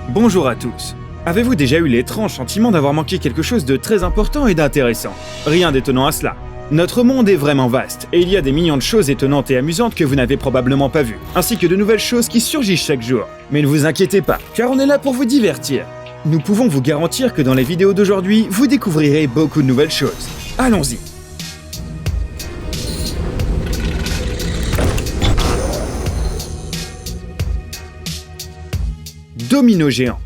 Bonjour à tous. Avez-vous déjà eu l'étrange sentiment d'avoir manqué quelque chose de très important et d'intéressant? Rien d'étonnant à cela. Notre monde est vraiment vaste, et il y a des millions de choses étonnantes et amusantes que vous n'avez probablement pas vues, ainsi que de nouvelles choses qui surgissent chaque jour. Mais ne vous inquiétez pas, car on est là pour vous divertir. Nous pouvons vous garantir que dans les vidéos d'aujourd'hui, vous découvrirez beaucoup de nouvelles choses. Allons-y. Domino géant.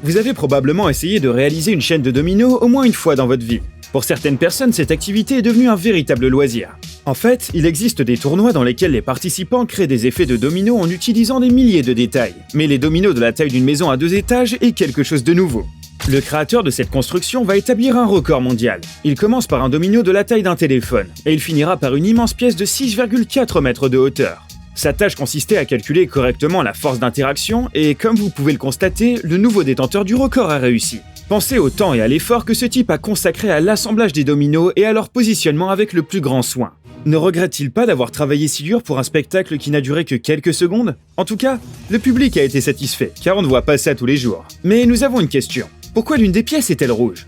Vous avez probablement essayé de réaliser une chaîne de dominos au moins une fois dans votre vie. Pour certaines personnes, cette activité est devenue un véritable loisir. En fait, il existe des tournois dans lesquels les participants créent des effets de dominos en utilisant des milliers de détails. Mais les dominos de la taille d'une maison à 2 étages est quelque chose de nouveau. Le créateur de cette construction va établir un record mondial. Il commence par un domino de la taille d'un téléphone, et il finira par une immense pièce de 6,4 mètres de hauteur. Sa tâche consistait à calculer correctement la force d'interaction et, comme vous pouvez le constater, le nouveau détenteur du record a réussi. Pensez au temps et à l'effort que ce type a consacré à l'assemblage des dominos et à leur positionnement avec le plus grand soin. Ne regrette-t-il pas d'avoir travaillé si dur pour un spectacle qui n'a duré que quelques secondes? En tout cas, le public a été satisfait, car on ne voit pas ça tous les jours. Mais nous avons une question. Pourquoi l'une des pièces est-elle rouge?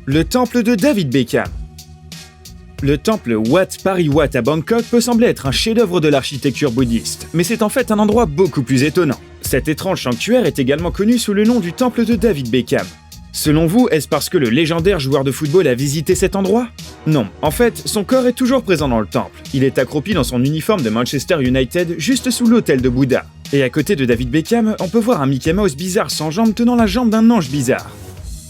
Le temple de David Beckham. Le temple Wat Pari Wat à Bangkok peut sembler être un chef-d'œuvre de l'architecture bouddhiste, mais c'est en fait un endroit beaucoup plus étonnant. Cet étrange sanctuaire est également connu sous le nom du temple de David Beckham. Selon vous, est-ce parce que le légendaire joueur de football a visité cet endroit? Non, en fait, son corps est toujours présent dans le temple. Il est accroupi dans son uniforme de Manchester United, juste sous l'autel de Bouddha. Et à côté de David Beckham, on peut voir un Mickey Mouse bizarre sans jambes tenant la jambe d'un ange bizarre.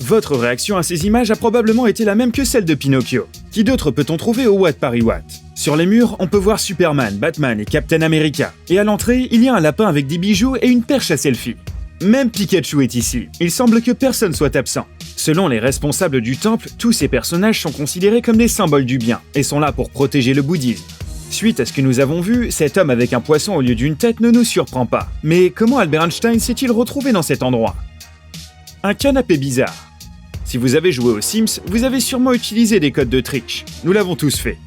Votre réaction à ces images a probablement été la même que celle de Pinocchio. Qui d'autre peut-on trouver au Wat Pari Wat? Sur les murs, on peut voir Superman, Batman et Captain America. Et à l'entrée, il y a un lapin avec des bijoux et une perche à selfie. Même Pikachu est ici. Il semble que personne soit absent. Selon les responsables du temple, tous ces personnages sont considérés comme des symboles du bien et sont là pour protéger le bouddhisme. Suite à ce que nous avons vu, cet homme avec un poisson au lieu d'une tête ne nous surprend pas. Mais comment Albert Einstein s'est-il retrouvé dans cet endroit? Un canapé bizarre. Si vous avez joué aux Sims, vous avez sûrement utilisé des codes de triche. Nous l'avons tous fait.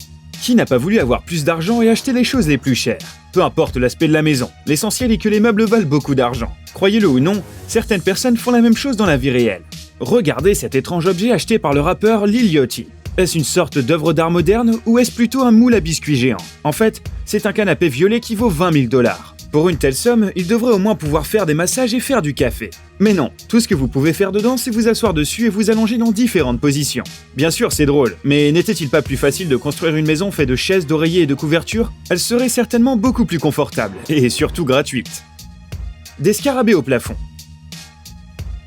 Qui n'a pas voulu avoir plus d'argent et acheter les choses les plus chères? Peu importe l'aspect de la maison, l'essentiel est que les meubles valent beaucoup d'argent. Croyez-le ou non, certaines personnes font la même chose dans la vie réelle. Regardez cet étrange objet acheté par le rappeur Lil Yachty. Est-ce une sorte d'œuvre d'art moderne ou est-ce plutôt un moule à biscuits géant? En fait, c'est un canapé violet qui vaut 20 000 $. Pour une telle somme, il devrait au moins pouvoir faire des massages et faire du café. Mais non, tout ce que vous pouvez faire dedans, c'est vous asseoir dessus et vous allonger dans différentes positions. Bien sûr, c'est drôle, mais n'était-il pas plus facile de construire une maison faite de chaises, d'oreillers et de couvertures? Elle serait certainement beaucoup plus confortable, et surtout gratuite. Des scarabées au plafond.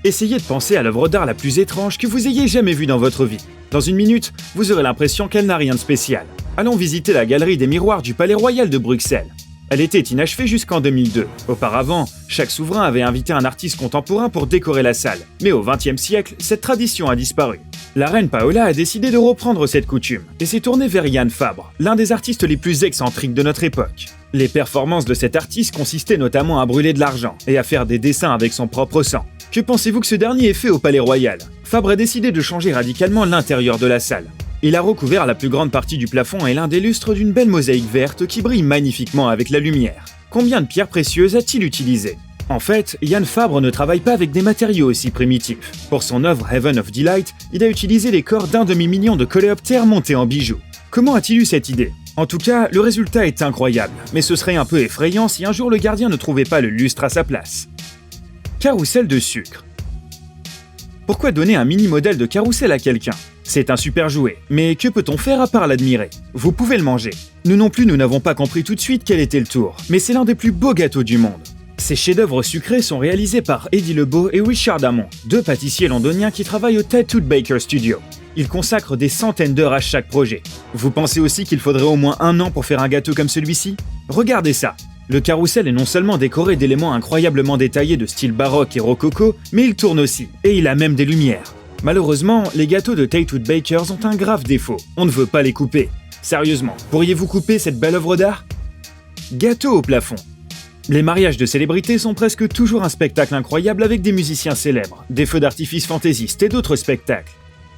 Essayez de penser à l'œuvre d'art la plus étrange que vous ayez jamais vue dans votre vie. Dans une minute, vous aurez l'impression qu'elle n'a rien de spécial. Allons visiter la galerie des miroirs du Palais Royal de Bruxelles. Elle était inachevée jusqu'en 2002. Auparavant, chaque souverain avait invité un artiste contemporain pour décorer la salle. Mais au XXe siècle, cette tradition a disparu. La reine Paola a décidé de reprendre cette coutume et s'est tournée vers Yann Fabre, l'un des artistes les plus excentriques de notre époque. Les performances de cet artiste consistaient notamment à brûler de l'argent et à faire des dessins avec son propre sang. Que pensez-vous que ce dernier ait fait au Palais Royal? Fabre a décidé de changer radicalement l'intérieur de la salle. Il a recouvert la plus grande partie du plafond et l'un des lustres d'une belle mosaïque verte qui brille magnifiquement avec la lumière. Combien de pierres précieuses a-t-il utilisé? En fait, Yann Fabre ne travaille pas avec des matériaux aussi primitifs. Pour son œuvre Heaven of Delight, il a utilisé les corps d'1 demi-million de coléoptères montés en bijoux. Comment a-t-il eu cette idée? En tout cas, le résultat est incroyable, mais ce serait un peu effrayant si un jour le gardien ne trouvait pas le lustre à sa place. Carrousel de sucre. Pourquoi donner un mini-modèle de carrousel à quelqu'un? C'est un super jouet, mais que peut-on faire à part l'admirer? Vous pouvez le manger. Nous non plus, nous n'avons pas compris tout de suite quel était le tour, mais c'est l'un des plus beaux gâteaux du monde. Ces chefs-d'œuvre sucrés sont réalisés par Eddie Lebeau et Richard Hammond, 2 pâtissiers londoniens qui travaillent au Tattooed Baker Studio. Ils consacrent des centaines d'heures à chaque projet. Vous pensez aussi qu'il faudrait au moins 1 an pour faire un gâteau comme celui-ci? Regardez ça! Le carrousel est non seulement décoré d'éléments incroyablement détaillés de style baroque et rococo, mais il tourne aussi, et il a même des lumières. Malheureusement, les gâteaux de Tattooed Bakers ont un grave défaut. On ne veut pas les couper. Sérieusement, pourriez-vous couper cette belle œuvre d'art? Gâteau au plafond. Les mariages de célébrités sont presque toujours un spectacle incroyable avec des musiciens célèbres, des feux d'artifice fantaisistes et d'autres spectacles.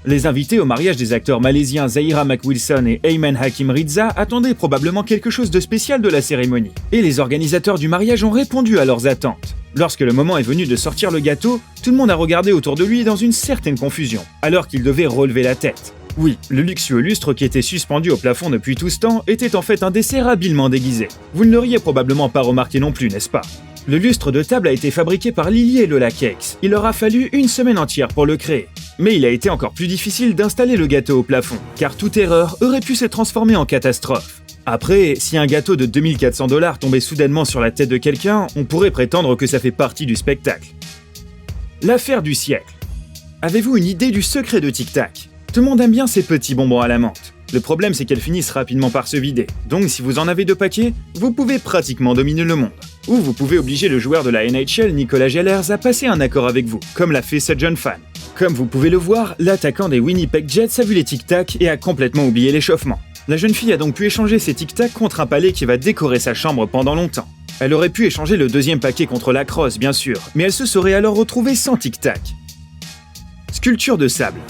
Les invités au mariage des acteurs malaisiens Zahira McWilson et Ayman Hakim Riza attendaient probablement quelque chose de spécial de la cérémonie. Et les organisateurs du mariage ont répondu à leurs attentes. Lorsque le moment est venu de sortir le gâteau, tout le monde a regardé autour de lui dans une certaine confusion, alors qu'il devait relever la tête. Oui, le luxueux lustre qui était suspendu au plafond depuis tout ce temps était en fait un dessert habilement déguisé. Vous ne l'auriez probablement pas remarqué non plus, n'est-ce pas? Le lustre de table a été fabriqué par Lily et Lola Cakes. Il leur a fallu une semaine entière pour le créer. Mais il a été encore plus difficile d'installer le gâteau au plafond, car toute erreur aurait pu se transformer en catastrophe. Après, si un gâteau de 2400 $ tombait soudainement sur la tête de quelqu'un, on pourrait prétendre que ça fait partie du spectacle. L'affaire du siècle. Avez-vous une idée du secret de Tic Tac? Tout le monde aime bien ces petits bonbons à la menthe. Le problème, c'est qu'elles finissent rapidement par se vider. Donc si vous en avez 2 paquets, vous pouvez pratiquement dominer le monde. Ou vous pouvez obliger le joueur de la NHL, Nicolas Gellers, à passer un accord avec vous, comme l'a fait ce jeune fan. Comme vous pouvez le voir, l'attaquant des Winnipeg Jets a vu les Tic Tac et a complètement oublié l'échauffement. La jeune fille a donc pu échanger ses Tic Tac contre un palais qui va décorer sa chambre pendant longtemps. Elle aurait pu échanger le 2e paquet contre la crosse, bien sûr, mais elle se serait alors retrouvée sans Tic Tac. Sculpture de sable.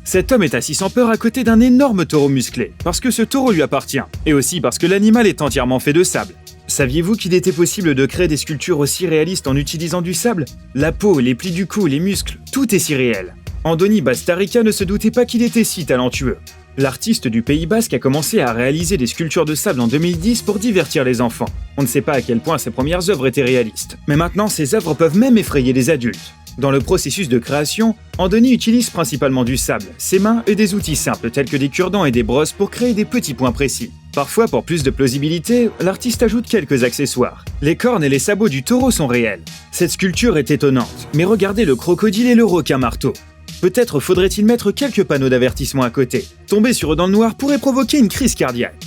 Cet homme est assis sans peur à côté d'un énorme taureau musclé, parce que ce taureau lui appartient, et aussi parce que l'animal est entièrement fait de sable. Saviez-vous qu'il était possible de créer des sculptures aussi réalistes en utilisant du sable? La peau, les plis du cou, les muscles, tout est si réel. Andoni Bastarica ne se doutait pas qu'il était si talentueux. L'artiste du Pays Basque a commencé à réaliser des sculptures de sable en 2010 pour divertir les enfants. On ne sait pas à quel point ses premières œuvres étaient réalistes, mais maintenant ses œuvres peuvent même effrayer les adultes. Dans le processus de création, Andoni utilise principalement du sable, ses mains et des outils simples tels que des cure-dents et des brosses pour créer des petits points précis. Parfois, pour plus de plausibilité, l'artiste ajoute quelques accessoires. Les cornes et les sabots du taureau sont réels. Cette sculpture est étonnante, mais regardez le crocodile et le requin marteau. Peut-être faudrait-il mettre quelques panneaux d'avertissement à côté. Tomber sur eux dans le noir pourrait provoquer une crise cardiaque.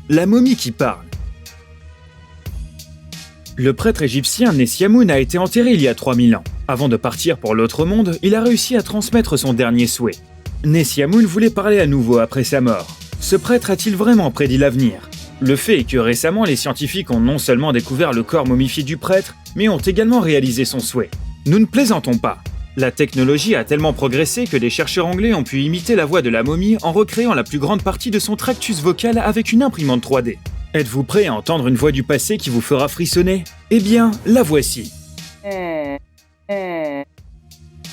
La momie qui parle. Le prêtre égyptien Nessiamoun a été enterré il y a 3000 ans. Avant de partir pour l'autre monde, il a réussi à transmettre son dernier souhait. Nessiamoun voulait parler à nouveau après sa mort. Ce prêtre a-t-il vraiment prédit l'avenir? Le fait est que récemment, les scientifiques ont non seulement découvert le corps momifié du prêtre, mais ont également réalisé son souhait. Nous ne plaisantons pas. La technologie a tellement progressé que des chercheurs anglais ont pu imiter la voix de la momie en recréant la plus grande partie de son tractus vocal avec une imprimante 3D. Êtes-vous prêt à entendre une voix du passé qui vous fera frissonner? Eh bien, la voici.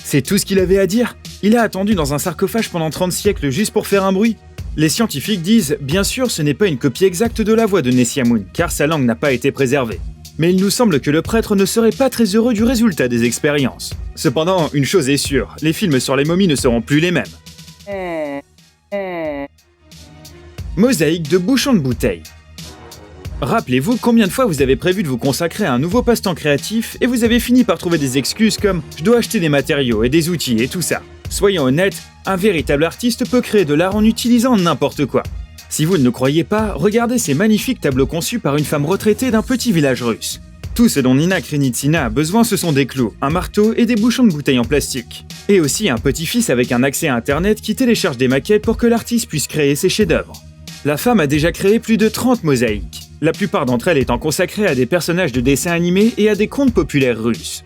C'est tout ce qu'il avait à dire? Il a attendu dans un sarcophage pendant 30 siècles juste pour faire un bruit? Les scientifiques disent, bien sûr, ce n'est pas une copie exacte de la voix de Nessiamoun, car sa langue n'a pas été préservée. Mais il nous semble que le prêtre ne serait pas très heureux du résultat des expériences. Cependant, une chose est sûre, les films sur les momies ne seront plus les mêmes. Mosaïque de bouchons de bouteille. Rappelez-vous combien de fois vous avez prévu de vous consacrer à un nouveau passe-temps créatif et vous avez fini par trouver des excuses comme « je dois acheter des matériaux et des outils et tout ça ». Soyons honnêtes, un véritable artiste peut créer de l'art en utilisant n'importe quoi. Si vous ne le croyez pas, regardez ces magnifiques tableaux conçus par une femme retraitée d'un petit village russe. Tout ce dont Nina Krenitsina a besoin, ce sont des clous, un marteau et des bouchons de bouteilles en plastique. Et aussi un petit-fils avec un accès à internet qui télécharge des maquettes pour que l'artiste puisse créer ses chefs-d'œuvre. La femme a déjà créé plus de 30 mosaïques, la plupart d'entre elles étant consacrées à des personnages de dessins animés et à des contes populaires russes.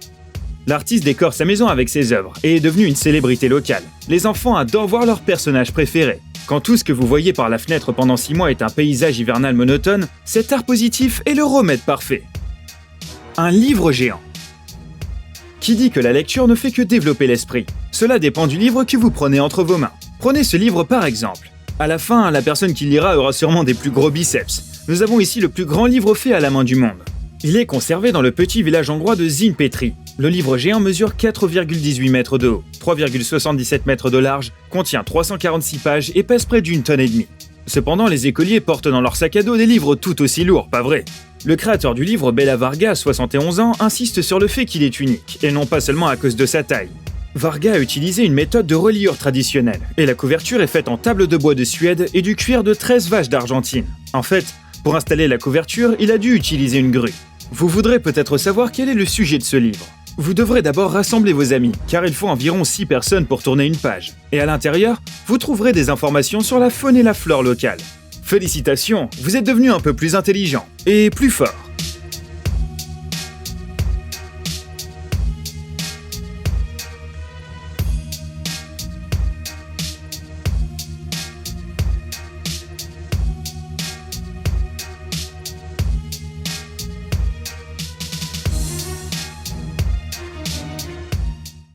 L'artiste décore sa maison avec ses œuvres et est devenu une célébrité locale. Les enfants adorent voir leurs personnages préférés. Quand tout ce que vous voyez par la fenêtre pendant 6 mois est un paysage hivernal monotone, cet art positif est le remède parfait. Un livre géant. Qui dit que la lecture ne fait que développer l'esprit? Cela dépend du livre que vous prenez entre vos mains. Prenez ce livre par exemple. À la fin, la personne qui lira aura sûrement des plus gros biceps. Nous avons ici le plus grand livre fait à la main du monde. Il est conservé dans le petit village hongrois de Szentpetri. Le livre géant mesure 4,18 mètres de haut, 3,77 mètres de large, contient 346 pages et pèse près d'1,5 tonne. Cependant, les écoliers portent dans leur sac à dos des livres tout aussi lourds, pas vrai? Le créateur du livre, Bela Varga, 71 ans, insiste sur le fait qu'il est unique, et non pas seulement à cause de sa taille. Varga a utilisé une méthode de reliure traditionnelle, et la couverture est faite en table de bois de Suède et du cuir de 13 vaches d'Argentine. En fait, pour installer la couverture, il a dû utiliser une grue. Vous voudrez peut-être savoir quel est le sujet de ce livre. Vous devrez d'abord rassembler vos amis, car il faut environ 6 personnes pour tourner une page. Et à l'intérieur, vous trouverez des informations sur la faune et la flore locale. Félicitations, vous êtes devenu un peu plus intelligent et plus fort.